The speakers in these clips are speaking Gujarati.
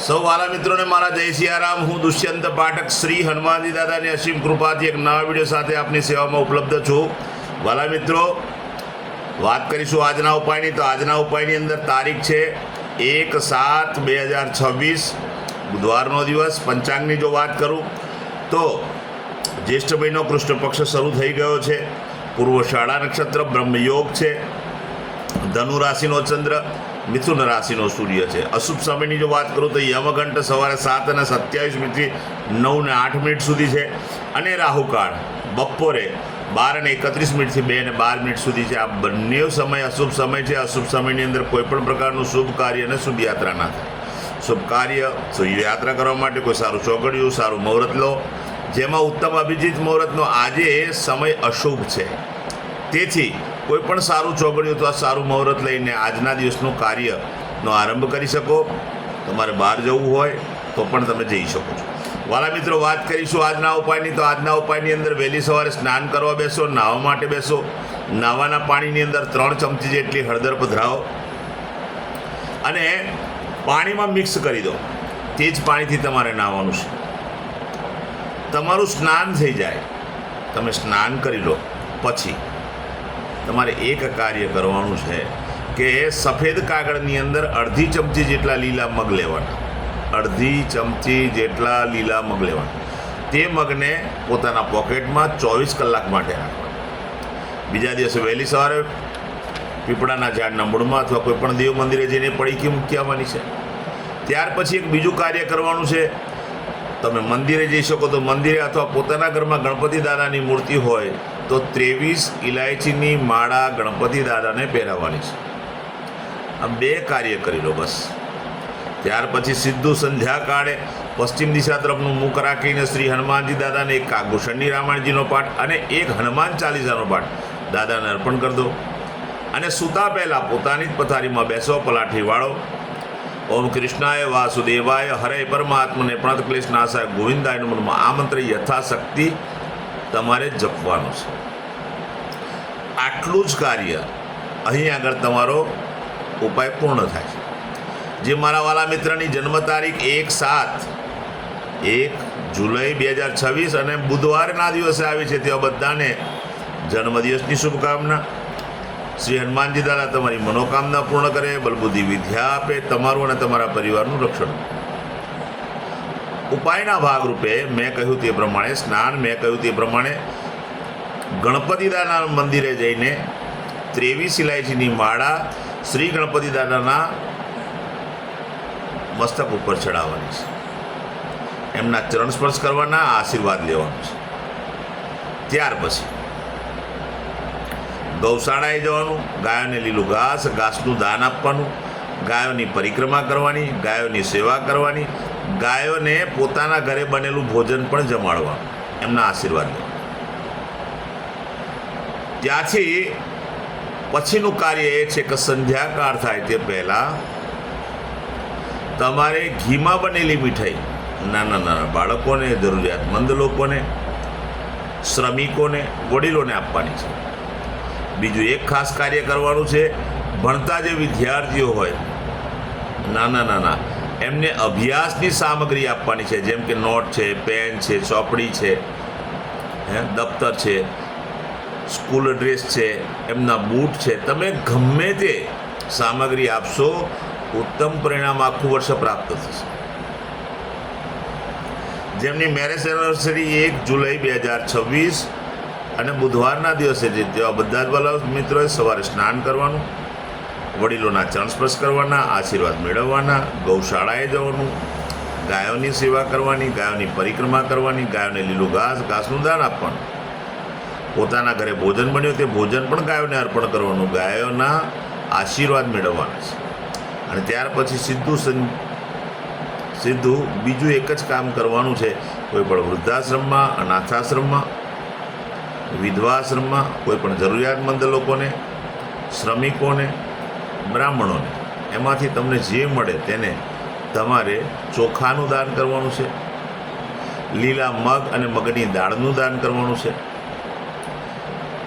સૌ વાલા મિત્રોને મારા જય સિયારામ. હું દુષ્યંત પાઠક શ્રી હનુમાનજી દાદાની અસીમ કૃપાથી એક નવા વિડીયો સાથે આપની સેવામાં ઉપલબ્ધ છું. વાલા મિત્રો, વાત કરીશું આજના ઉપાયની. તો આજના ઉપાયની અંદર તારીખ છે 1/7/2026 બુધવારનો દિવસ. પંચાંગની જો વાત કરું તો જ્યેષ્ઠ મહિનો કૃષ્ણ પક્ષ શરૂ થઈ ગયો છે. પૂર્વશાળા નક્ષત્ર, બ્રહ્મયોગ છે. ધનુ રાશિનો ચંદ્ર, મિથુન રાશિનો સૂર્ય છે. અશુભ સમયની જો વાત કરું તો યમઘંટ સવારે 7:27 9:08 સુધી છે અને રાહુકાળ બપોરે 12:31 થી 2:12 સુધી છે. આ બંને સમય અશુભ સમય છે. અશુભ સમયની અંદર કોઈ પણ પ્રકારનું શુભ કાર્ય અને શુભ યાત્રા ના થાય. શુભ કાર્ય, શુભ યાત્રા કરવા માટે કોઈ સારું ચોઘડિયું, સારું મુહૂર્ત લો, જેમાં ઉત્તમ અભિજીત મુહૂર્તનો આજે સમય અશુભ છે. તેથી કોઈ પણ સારું ચોઘડિયું અથવા સારું મુહૂર્ત લઈને આજના દિવસનું કાર્યનો આરંભ કરી શકો. તમારે બહાર જવું હોય તો પણ તમે જઈ શકો છો. વાલા મિત્રો, વાત કરીશું આજના ઉપાયની. તો આજના ઉપાયની અંદર વહેલી સવારે સ્નાન કરવા બેસો, નાહવા માટે બેસો. નાહવાના પાણીની અંદર 3 ચમચી જેટલી હળદર પધરાવો અને પાણીમાં મિક્સ કરી દો. તે જ પાણીથી તમારે નાહવાનું છે. તમારું સ્નાન થઈ જાય, તમે સ્નાન કરી લો પછી તમારે એક કાર્ય કરવાનું છે કે સફેદ કાગળની અંદર અડધી ચમચી જેટલા લીલા મગ લેવાના. અડધી ચમચી જેટલા લીલા મગ લેવાના. તે મગને પોતાના પોકેટમાં 24 કલાક માટે રાખવાના. બીજા દિવસે વહેલી સવારે પીપળાના ઝાડના મૂળમાં અથવા કોઈ પણ દેવ મંદિરે જઈને પડીકી મૂકી આવવાની છે. ત્યાર પછી એક બીજું કાર્ય કરવાનું છે. તમે મંદિરે જઈ શકો તો મંદિરે, અથવા પોતાના ઘરમાં ગણપતિ દાદાની મૂર્તિ હોય તો 23 ઇલાયચીની માળા ગણપતિ દાદાને પહેરાવવાની છે. આ 2 કાર્ય કરી લો બસ. ત્યાર પછી સીધું સંધ્યાકાળે પશ્ચિમ દિશા તરફનું મુખ રાખીને શ્રી હનુમાનજી દાદાને એક કાગભૂષણની રામાયણજીનો પાઠ અને એક હનુમાન ચાલીસાનો પાઠ દાદાને અર્પણ કરી દો. અને સૂતા પહેલાં પોતાની જ પથારીમાં બેસો, પલાઠી વાળો. ઓમ કૃષ્ણાય વાસુદેવાય હરે પરમાત્મને પ્રણત ક્લેશ નાશાય ગોવિંદાય નમઃ. આ મંત્ર યથાશક્તિ તમારે જપવાનું છે. આટલું જ કાર્ય અહીં આગળ તમારો ઉપાય પૂર્ણ થાય છે. જે મારા વાલા મિત્રની જન્મ તારીખ 1 જુલાઈ 2026 અને બુધવારના દિવસે આવી છે, તેવા બધાને જન્મદિવસની શુભકામના. શ્રી હનુમાનજી દાદા તમારી મનોકામના પૂર્ણ કરે, બલબુદ્ધિ વિદ્યા આપે, તમારું અને તમારા પરિવારનું રક્ષણ. ઉપાયના ભાગરૂપે મેં કહ્યું તે પ્રમાણે સ્નાન, મેં કહ્યું તે પ્રમાણે ગણપતિ દાદાના મંદિરે જઈને 23 ઇલાયચીની માળા શ્રી ગણપતિ દાદાના મસ્તક ઉપર ચડાવવાની છે. એમના ચરણ સ્પર્શ કરવાના, આશીર્વાદ લેવાનો છે. ત્યાર પછી ગૌશાળાએ જવાનું, ગાયોને લીલું ઘાસનું દાન આપવાનું, ગાયોની પરિક્રમા કરવાની, ગાયોની સેવા કરવાની, ગાયોને પોતાના ઘરે બનેલું ભોજન પણ જમાડવાનું, એમના આશીર્વાદ લેવા. ત્યાંથી પછીનું કાર્ય એ છે કે સંધ્યાકાળ થાય તે પહેલાં તમારે ઘીમાં બનેલી મીઠાઈ નાના બાળકોને, જરૂરિયાતમંદ લોકોને, શ્રમિકોને, વડીલોને આપવાની છે. બીજું એક ખાસ કાર્ય કરવાનું છે. ભણતા જે વિદ્યાર્થીઓ હોય નાના એમને અભ્યાસની સામગ્રી આપવાની છે. જેમ કે નોટ છે, પેન છે, ચોપડી છે, દફતર છે, સ્કૂલ ડ્રેસ છે, એમના બૂટ છે. તમે ગમે તે સામગ્રી આપશો, ઉત્તમ પરિણામ આખું વર્ષ પ્રાપ્ત થશે. જેમની મેરેજ એનિવર્સરી 1 જુલાઈ 2026 અને બુધવારના દિવસે છે, તેવા બધા જ વાલા મિત્રોએ સવારે સ્નાન કરવાનું, વડીલોના ચરણ સ્પર્શ કરવાના, આશીર્વાદ મેળવવાના, ગૌશાળાએ જવાનું, ગાયોની સેવા કરવાની, ગાયોની પરિક્રમા કરવાની, ગાયોને લીલું ઘાસનું દાન આપવાનું, પોતાના ઘરે ભોજન બન્યું તે ભોજન પણ ગાયોને અર્પણ કરવાનું, ગાયોના આશીર્વાદ મેળવવાના છે. અને ત્યાર પછી સીધું બીજું એક જ કામ કરવાનું છે. કોઈ પણ વૃદ્ધાશ્રમમાં, અનાથાશ્રમમાં, વિધવાશ્રમમાં, કોઈ પણ જરૂરિયાતમંદ લોકોને, શ્રમિકોને, બ્રાહ્મણોને, એમાંથી તમને જે મળે તેને તમારે ચોખાનું દાન કરવાનું છે, લીલા મગ અને મગની દાળનું દાન કરવાનું છે,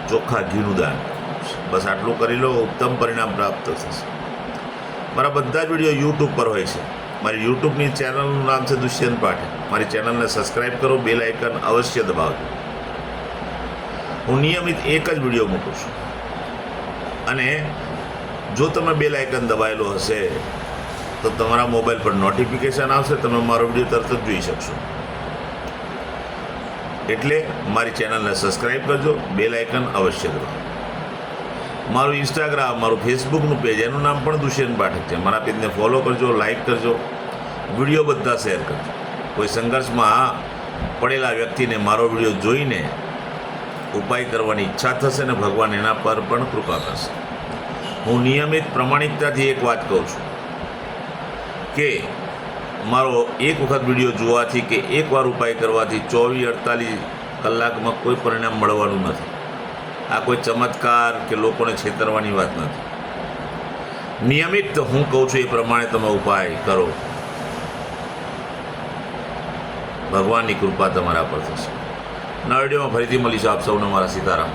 ચોખ્ખા ઘીનું દાન કરવાનું છે. બસ આટલું કરી લો, ઉત્તમ પરિણામ પ્રાપ્ત થશે. મારા બધા જ વિડીયો યુટ્યુબ પર હોય છે. મારી યુટ્યુબની ચેનલનું નામ છે દુષ્યંત પાઠક. મારી ચેનલને સબસ્ક્રાઈબ કરો, બેલ આઇકન અવશ્ય દબાવજો. હું નિયમિત એક જ વિડીયો મૂકું છું અને જો તમે બેલ આઇકન દબાવેલો હશે તો તમારા મોબાઈલ પર નોટિફિકેશન આવશે, તમે મારો વિડીયો તરત જ જોઈ શકશો. એટલે મારી ચેનલને સબસ્ક્રાઈબ કરજો, બેલ આઇકન અવશ્ય દબાવો. મારું ઇન્સ્ટાગ્રામ, મારું ફેસબુકનું પેજ, એનું નામ પણ દુષ્યંત પાઠક છે. મારા પેજને ફોલો કરજો, લાઈક કરજો, વિડીયો બધા શેર કરજો. કોઈ સંઘર્ષમાં પડેલા વ્યક્તિને મારો વિડીયો જોઈને ઉપાય કરવાની ઈચ્છા થશે ને ભગવાન એના પર પણ કૃપા કરશે. હું નિયમિત પ્રમાણિકતાથી એક વાત કહું છું કે મારો એક વખત વિડીયો જોવાથી કે એકવાર ઉપાય કરવાથી 24-48 કલાકમાં કોઈ પરિણામ મળવાનું નથી. આ કોઈ ચમત્કાર કે લોકોને છેતરવાની વાત નથી. નિયમિત હું કહું છું એ પ્રમાણે તમે ઉપાય કરો, ભગવાનની કૃપા તમારા પર થશે. નવા વિડીયોમાં ફરીથી મળીશું. આપ સૌને મારા સીતારામ.